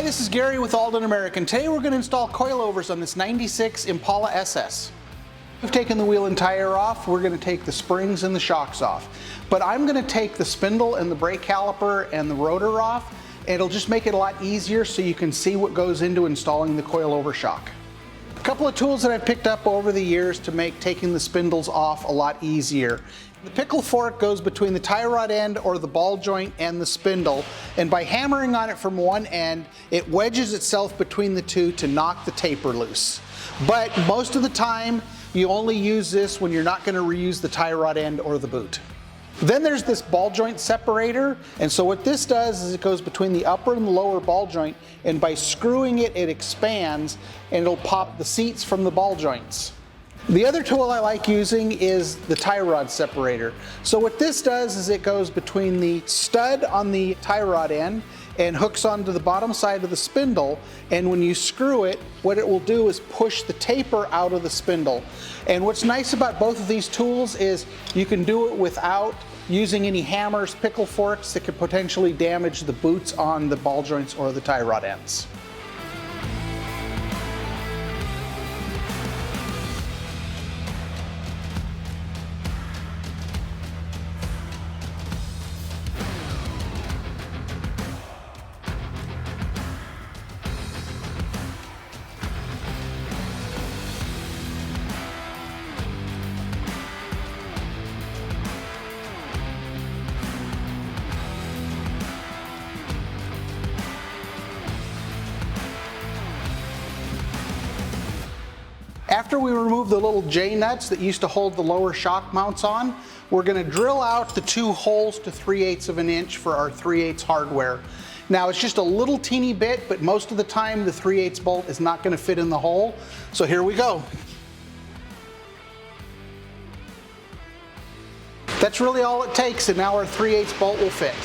Hi, this is Gary with Aldan American. Today we're going to install coilovers on this 96 Impala SS. We've taken the wheel and tire off. We're going to take the springs and the shocks off. But I'm going to take the spindle and the brake caliper and the rotor off. It'll just make it a lot easier so you can see what goes into installing the coilover shock. A couple of tools that I've picked up over the years to make taking the spindles off a lot easier. The pickle fork goes between the tie rod end or the ball joint and the spindle, and by hammering on it from one end, it wedges itself between the two to knock the taper loose. But most of the time, you only use this when you're not going to reuse the tie rod end or the boot. Then there's this ball joint separator, and so what this does is it goes between the upper and the lower ball joint, and by screwing it, it expands and it'll pop the seats from the ball joints. The other tool I like using is the tie rod separator. So what this does is it goes between the stud on the tie rod end and hooks onto the bottom side of the spindle, and when you screw it, what it will do is push the taper out of the spindle. And what's nice about both of these tools is you can do it without using any hammers, pickle forks that could potentially damage the boots on the ball joints or the tie rod ends. After we remove the little J-nuts that used to hold the lower shock mounts on, we're going to drill out the two holes to 3/8 of an inch for our 3/8 hardware. Now it's just a little teeny bit, but most of the time the 3/8 bolt is not going to fit in the hole. So here we go. That's really all it takes, and now our 3/8 bolt will fit.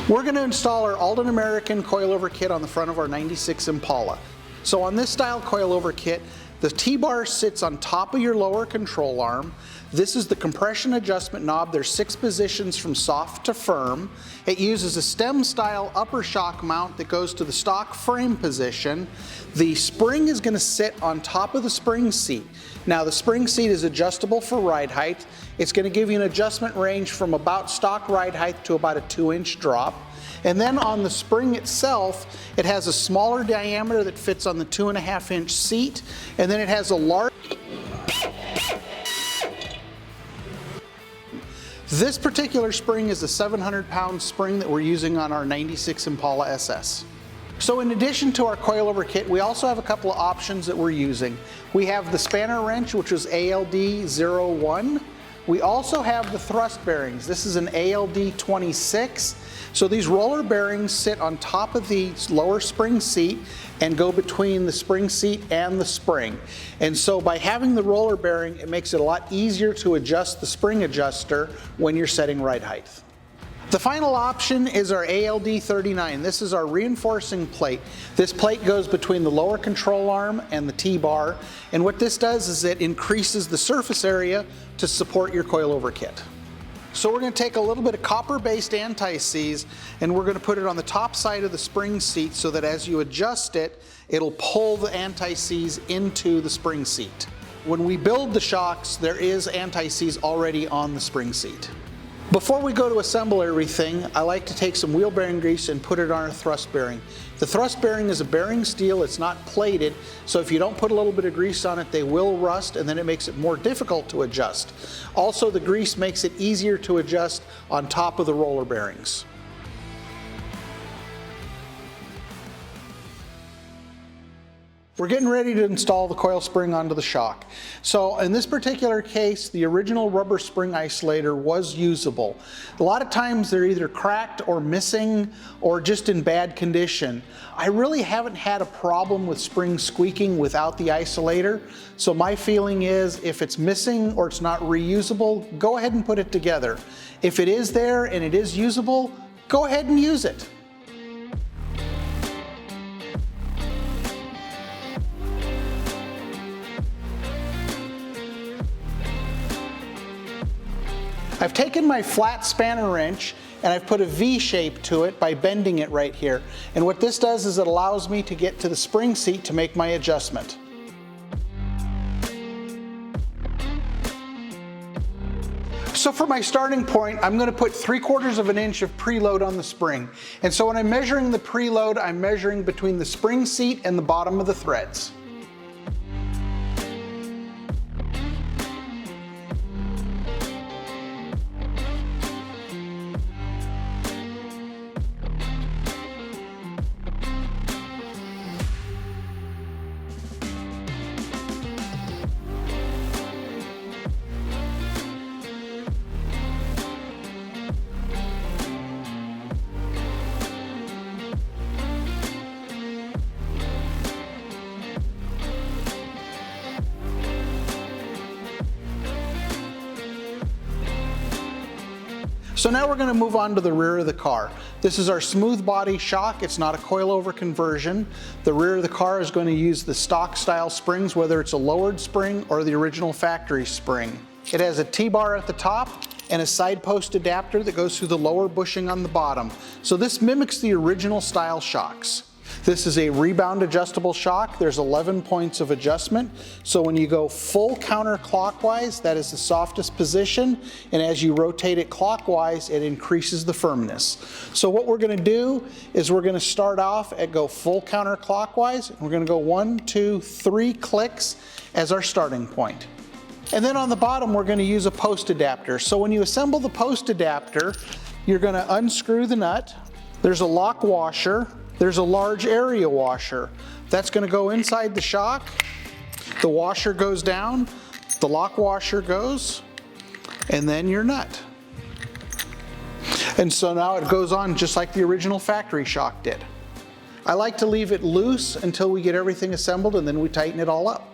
We're going to install our Aldan American coilover kit on the front of our 96 Impala. So on this style coilover kit, the T-bar sits on top of your lower control arm. This is the compression adjustment knob. There's 6 positions from soft to firm. It uses a stem style upper shock mount that goes to the stock frame position. The spring is going to sit on top of the spring seat. Now the spring seat is adjustable for ride height. It's going to give you an adjustment range from about stock ride height to about a 2-inch drop. And then on the spring itself, it has a smaller diameter that fits on the 2.5-inch seat, and then it has a large. This particular spring is a 700-pound spring that we're using on our 96 Impala SS. So in addition to our coilover kit, we also have a couple of options that we're using. We have the spanner wrench, which is ALD01. We also have the thrust bearings. This is an ALD26. So these roller bearings sit on top of the lower spring seat and go between the spring seat and the spring. And so by having the roller bearing, it makes it a lot easier to adjust the spring adjuster when you're setting ride height. The final option is our ALD39. This is our reinforcing plate. This plate goes between the lower control arm and the T-bar, and what this does is it increases the surface area to support your coilover kit. So we're going to take a little bit of copper-based anti-seize and we're going to put it on the top side of the spring seat so that as you adjust it, it'll pull the anti-seize into the spring seat. When we build the shocks, there is anti-seize already on the spring seat. Before we go to assemble everything, I like to take some wheel bearing grease and put it on our thrust bearing. The thrust bearing is a bearing steel, it's not plated, so if you don't put a little bit of grease on it, they will rust, and then it makes it more difficult to adjust. Also, the grease makes it easier to adjust on top of the roller bearings. We're getting ready to install the coil spring onto the shock. So in this particular case, the original rubber spring isolator was usable. A lot of times they're either cracked or missing or just in bad condition. I really haven't had a problem with springs squeaking without the isolator. So my feeling is if it's missing or it's not reusable, go ahead and put it together. If it is there and it is usable, go ahead and use it. I've taken my flat spanner wrench and I've put a V shape to it by bending it right here. And what this does is it allows me to get to the spring seat to make my adjustment. So for my starting point, I'm going to put 3/4 of an inch of preload on the spring. And so when I'm measuring the preload, I'm measuring between the spring seat and the bottom of the threads. So now we're going to move on to the rear of the car. This is our smooth body shock. It's not a coilover conversion. The rear of the car is going to use the stock style springs, whether it's a lowered spring or the original factory spring. It has a T-bar at the top and a side post adapter that goes through the lower bushing on the bottom. So this mimics the original style shocks. This is a rebound adjustable shock. There's 11 points of adjustment. So when you go full counterclockwise, that is the softest position. And as you rotate it clockwise, it increases the firmness. So what we're going to do is we're going to start off at go full counterclockwise. And we're going to go 1, 2, 3 clicks as our starting point. And then on the bottom, we're going to use a post adapter. So when you assemble the post adapter, you're going to unscrew the nut. There's a lock washer. There's a large area washer. That's going to go inside the shock. The washer goes down, the lock washer goes, and then your nut. And so now it goes on just like the original factory shock did. I like to leave it loose until we get everything assembled, and then we tighten it all up.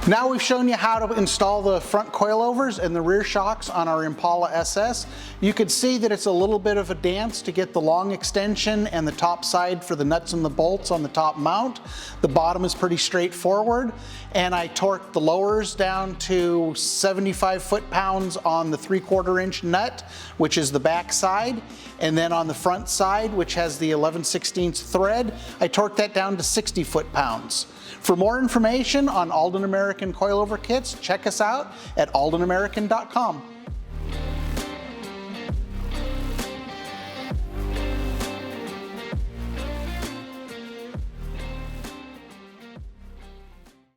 Now we've shown you how to install the front coilovers and the rear shocks on our Impala SS. You could see that it's a little bit of a dance to get the long extension and the top side for the nuts and the bolts on the top mount. The bottom is pretty straightforward, and I torqued the lowers down to 75 foot-pounds on the 3/4 inch nut, which is the back side, and then on the front side, which has the 11/16 thread, I torqued that down to 60 foot-pounds. For more information on Aldan American coilover kits, check us out at aldanamerican.com.